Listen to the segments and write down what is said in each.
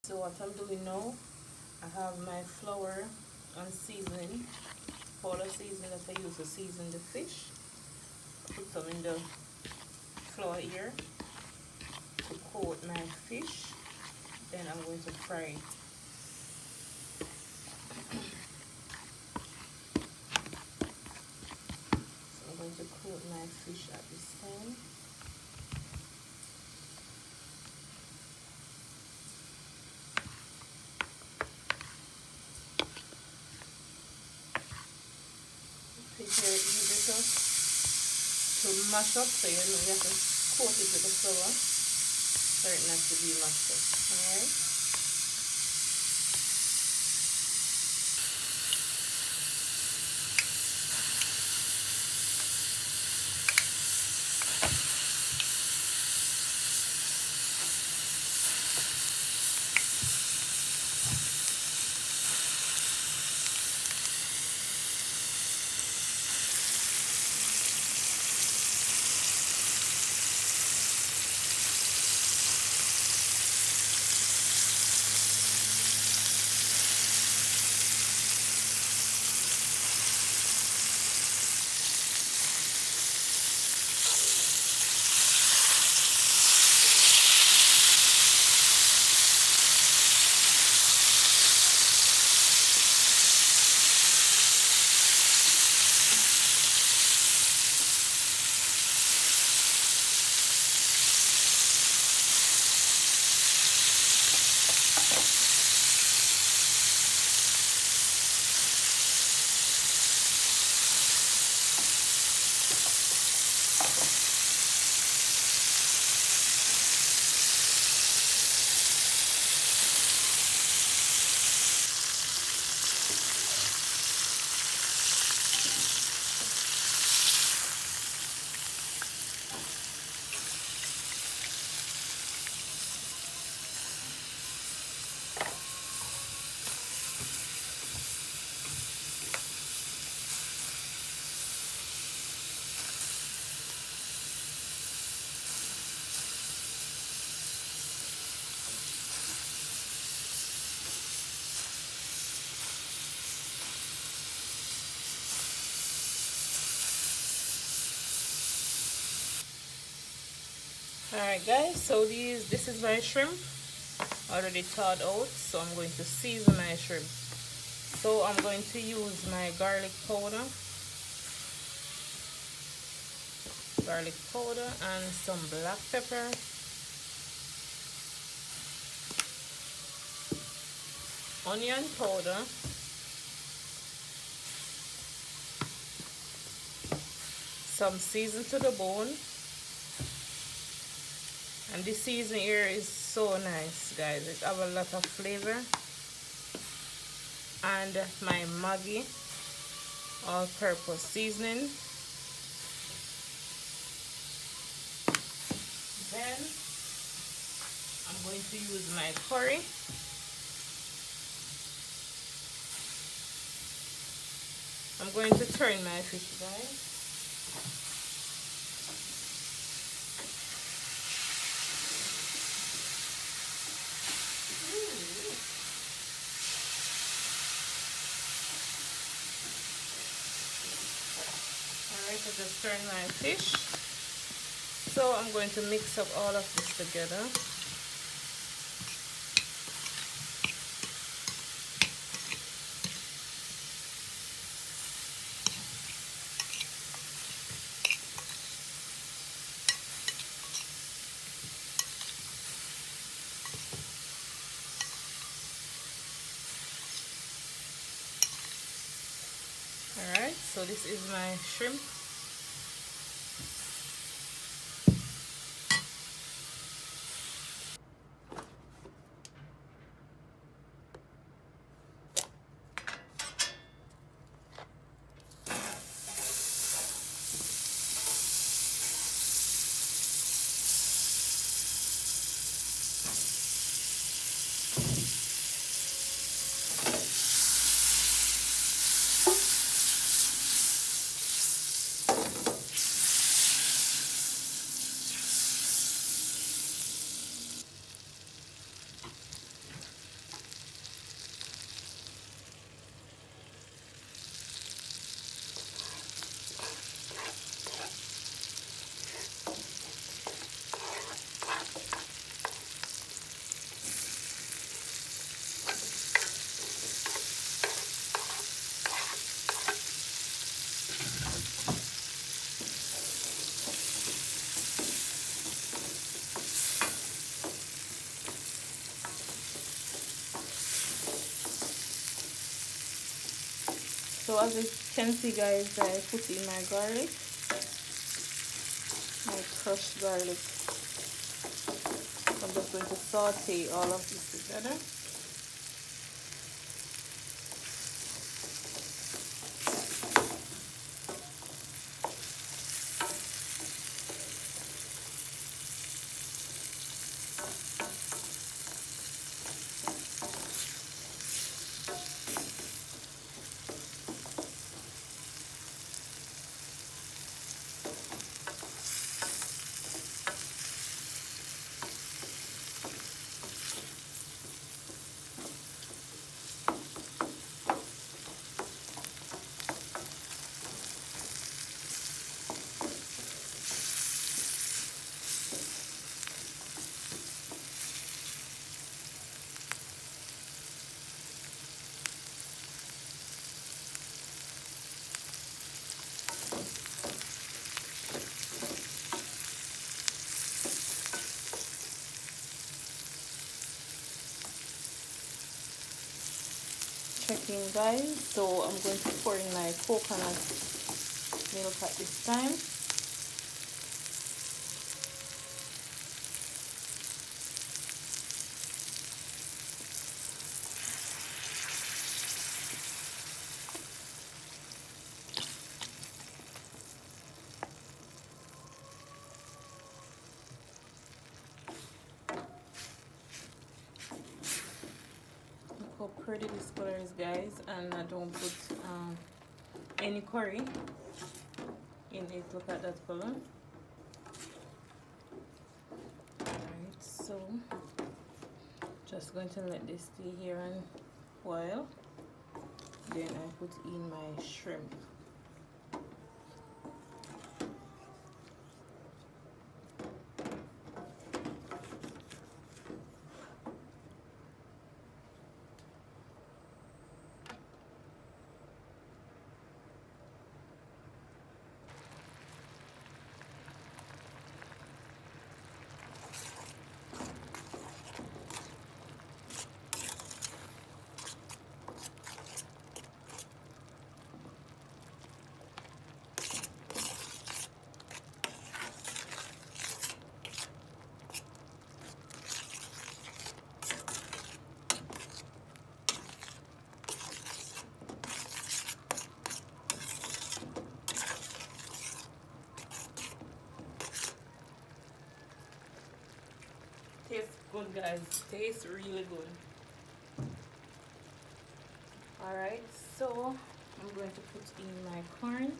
So what I'm doing now, I have my flour and seasoning, powder seasoning that I use to season the fish. Put some in the flour here to coat my fish. Then I'm going to fry it. So I'm going to coat my fish at this time. It's very easy to mash up, so you know you have to coat it with the flour for it not to be mashed up. Alright. Alright guys, so this is my shrimp already thawed out, so I'm going to season my shrimp. So I'm going to use my garlic powder and some black pepper, onion powder, some season to the bone. And this season here is so nice, guys. It have a lot of flavor. And my Maggi all-purpose seasoning. Then I'm going to use my curry. I'm going to turn my fish, guys. Alright, I just turned my fish. So I'm going to mix up all of this together. Alright, so this is my shrimp. So as you can see guys, I put in my garlic, my crushed garlic. I'm just going to saute all of this together. Checking guys, so I'm going to pour in my coconut milk at this time. Look how pretty this color is guys, and I don't put any curry in it. Look at that color. Alright, so just going to let this stay here and while. Then I put in my shrimp. Tastes good guys, tastes really good. Alright, so I'm going to put in my corn.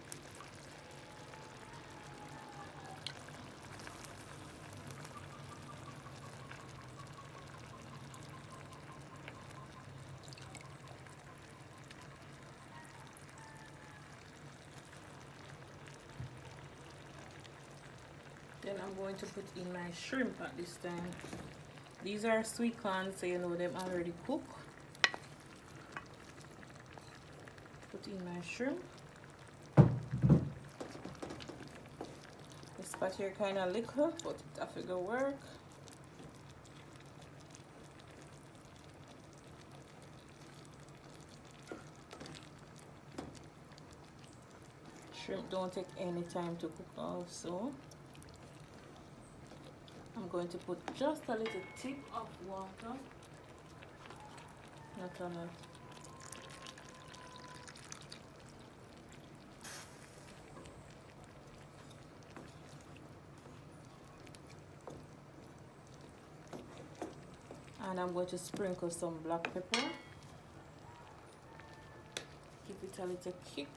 Then I'm going to put in my shrimp at this time. These are sweet corn, so you know them already cooked. Put in my shrimp. This pot here kind of little, but I figure work. Shrimp don't take any time to cook also. I'm going to put just a little tip of water, not a lot. And I'm going to sprinkle some black pepper. Give it a little kick.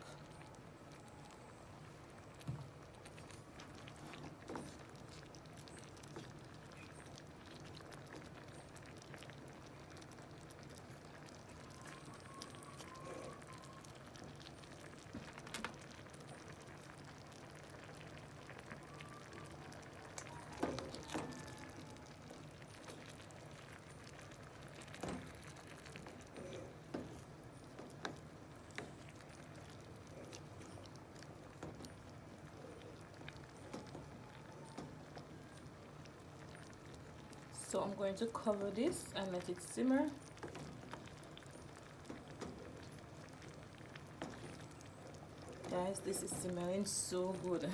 So I'm going to cover this and let it simmer. Guys, this is smelling so good.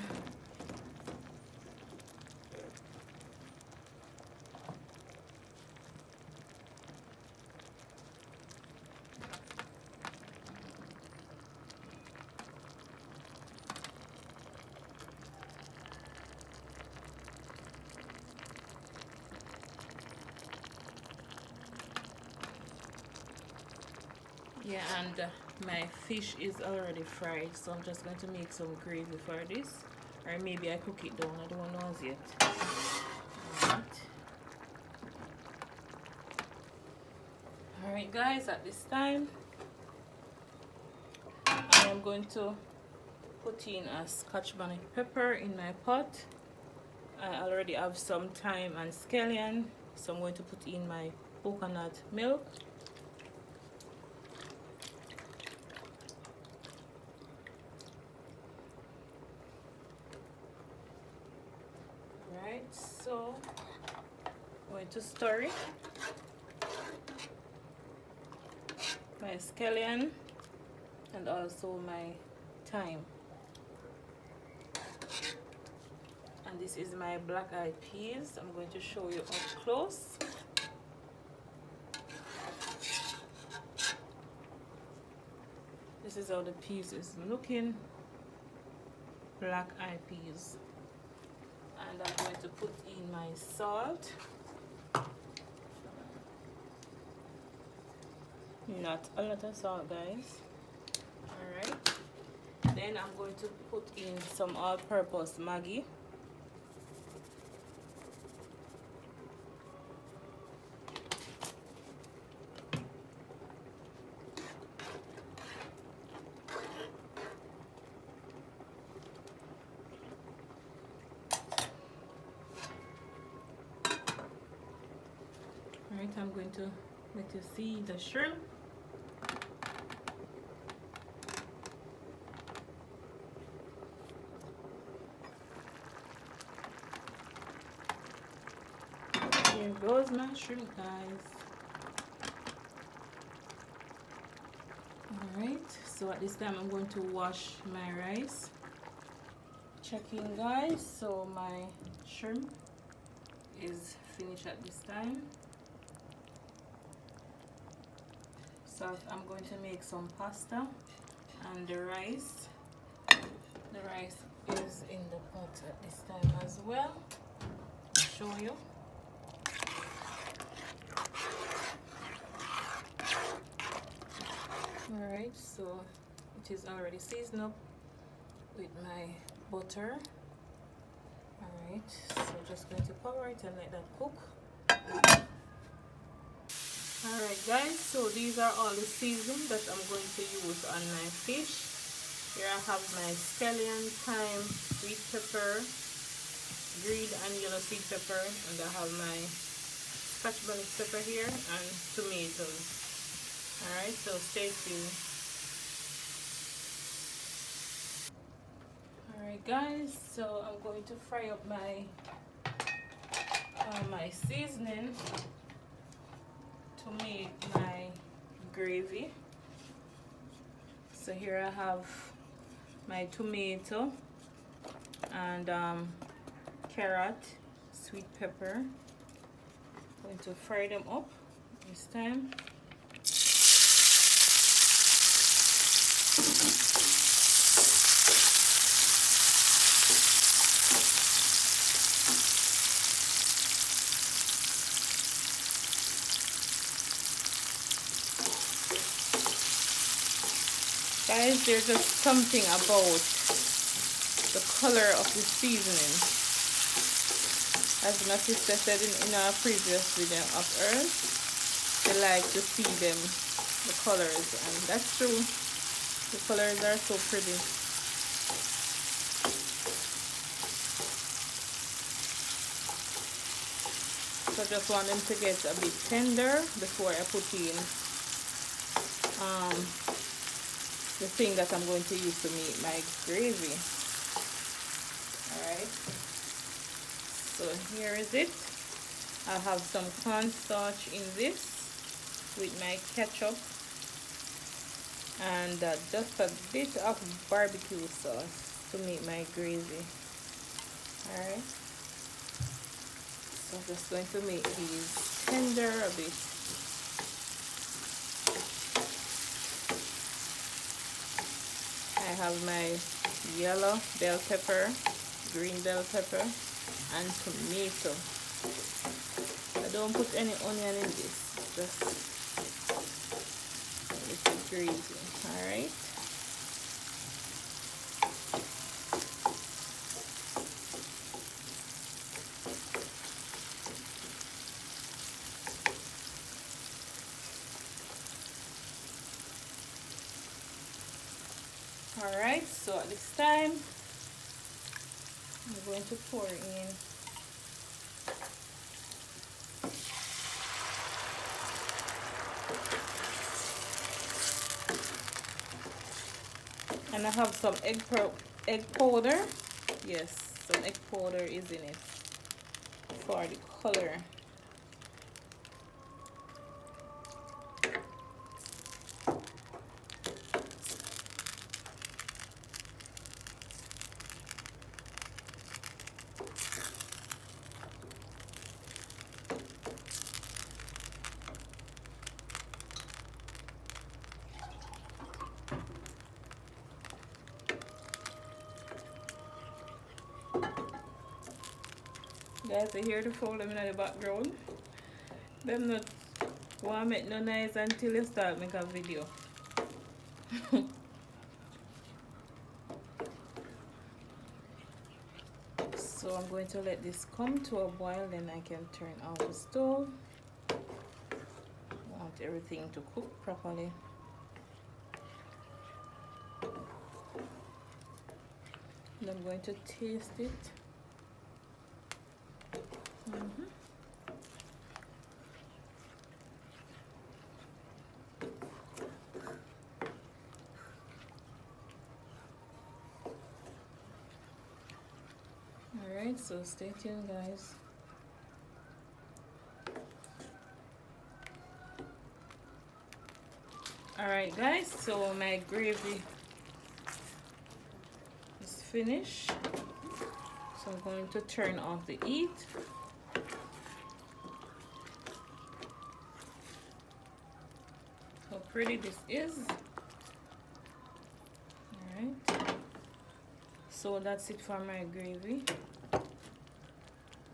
Yeah, and my fish is already fried, so I'm just going to make some gravy for this, or maybe I cook it down. I don't know as yet. Alright guys, at this time I am going to put in a Scotch bonnet pepper in my pot. I already have some thyme and scallion, so I'm going to put in my coconut milk. Right, so I'm going to stir it. My scallion and also my thyme. And this is my black-eyed peas. I'm going to show you up close. This is how the peas is looking. Black-eyed peas. And I'm going to put in my salt. Not a lot of salt, guys. Alright. Then I'm going to put in some all-purpose Maggi. Alright, I'm going to let you see the shrimp. Here goes my shrimp, guys. Alright, so at this time I'm going to wash my rice. Checking, guys, so my shrimp is finished at this time. So I'm going to make some pasta, and the rice is in the pot at this time as well. I'll show you. Alright, so it is already seasoned up with my butter. Alright, so just going to cover it and let that cook. Alright guys, so these are all the seasonings that I'm going to use on my fish. Here I have my scallion, thyme, sweet pepper, green and yellow sweet pepper, and I have my Scotch bonnet pepper here and tomatoes. Alright, so stay tuned. Alright guys, so I'm going to fry up my my seasoning to make my gravy. So here I have my tomato and carrot, sweet pepper. I'm going to fry them up this time. Guys, there's just something about the color of the seasoning. As my sister said in our previous video of hers, they like to see them, the colors, and that's true. The colors are so pretty. So I just want them to get a bit tender before I put in the thing that I'm going to use to make my gravy. Alright, so here is it. I have some cornstarch in this with my ketchup and just a bit of barbecue sauce to make my gravy. Alright, so I'm just going to make these tender a bit. I have my yellow bell pepper, green bell pepper, and tomato. I don't put any onion in this, just a little gravy. Alright. Alright, so at this time I'm going to pour in and I have some egg powder. Yes, some egg powder is in it for the color. Guys, I hear the phone in the background. Them not want to make no noise until you start make a video. So I'm going to let this come to a boil, then I can turn off the stove. I want everything to cook properly. And I'm going to taste it. Alright, so stay tuned, guys. Alright, guys, so my gravy is finished. So I'm going to turn off the heat. How pretty this is. Alright. So that's it for my gravy.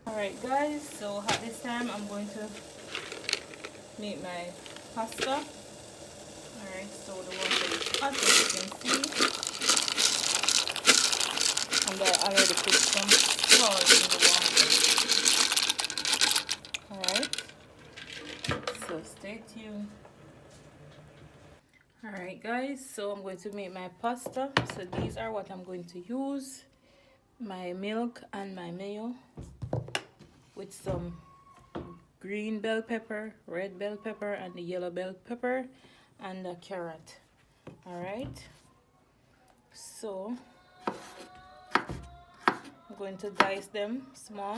Alright guys, so at this time I'm going to make my pasta. Alright, so the water is hot, as you can see. And I already put some salt in the water. Alright, so stay tuned. Alright guys, so I'm going to make my pasta. So these are what I'm going to use. My milk and my mayo with some green bell pepper, red bell pepper, and the yellow bell pepper, and a carrot. Alright, so I'm going to dice them small.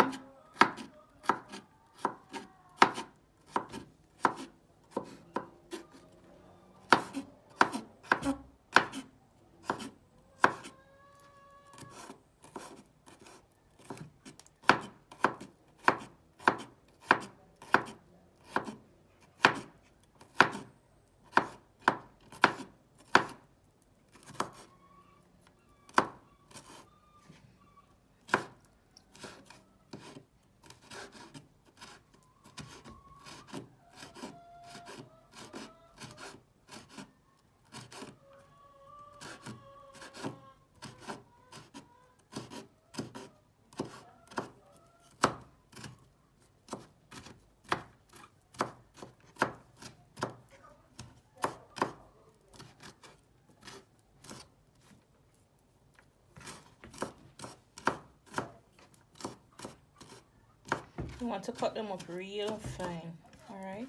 You want to cut them up real fine. Alright.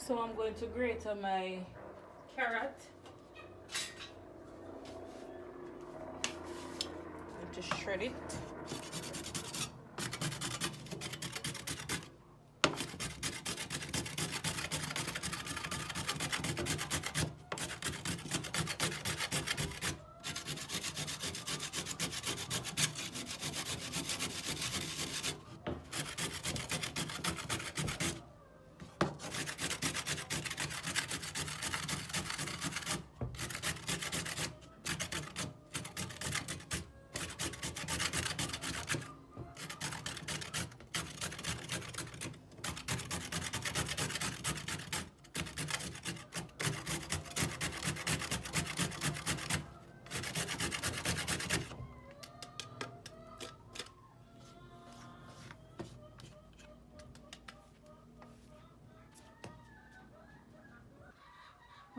So I'm going to grate on my carrot. And just shred it.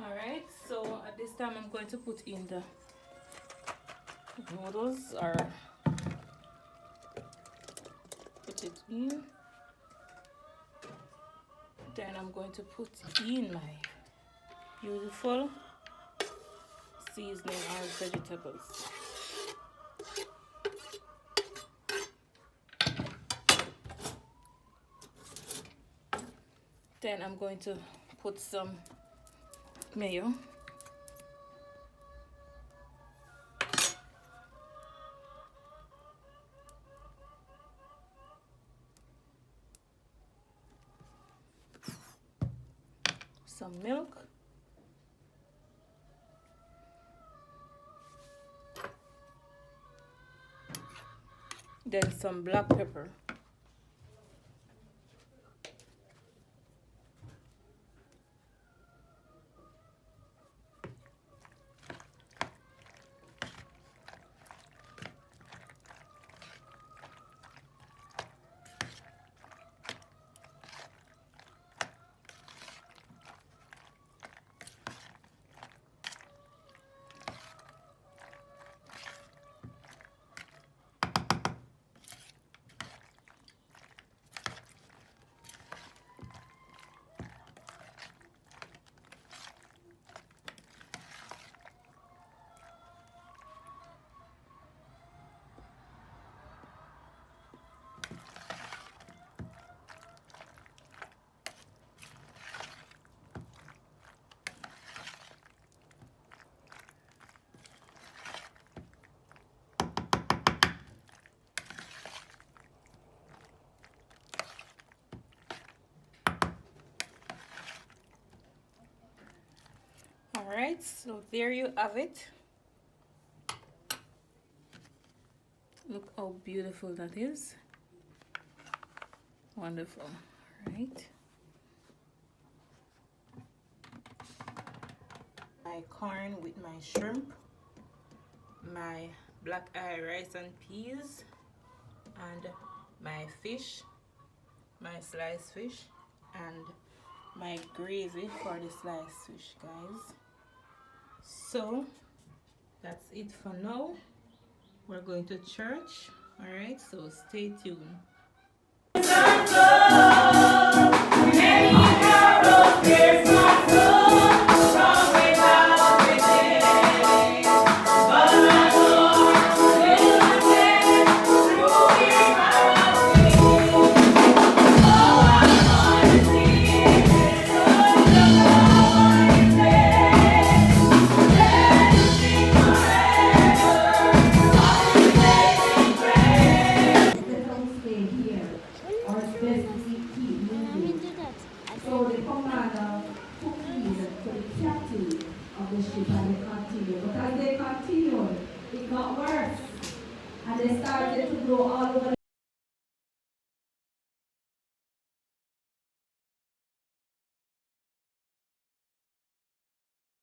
Alright, so at this time I'm going to put in the noodles, or put it in. Then I'm going to put in my beautiful seasoning or vegetables. Then I'm going to put some mayo. Some milk. Then some black pepper. Alright, so there you have it. Look how beautiful that is. Wonderful. Right. My corn with my shrimp, my black eye rice and peas, and my fish, my sliced fish, and my gravy for the sliced fish, guys. So that's it for now. We're going to church. All right, so stay tuned. So the commander took heed to the captain of the ship and they continued. But as they continued, it got worse. And they started to blow all over the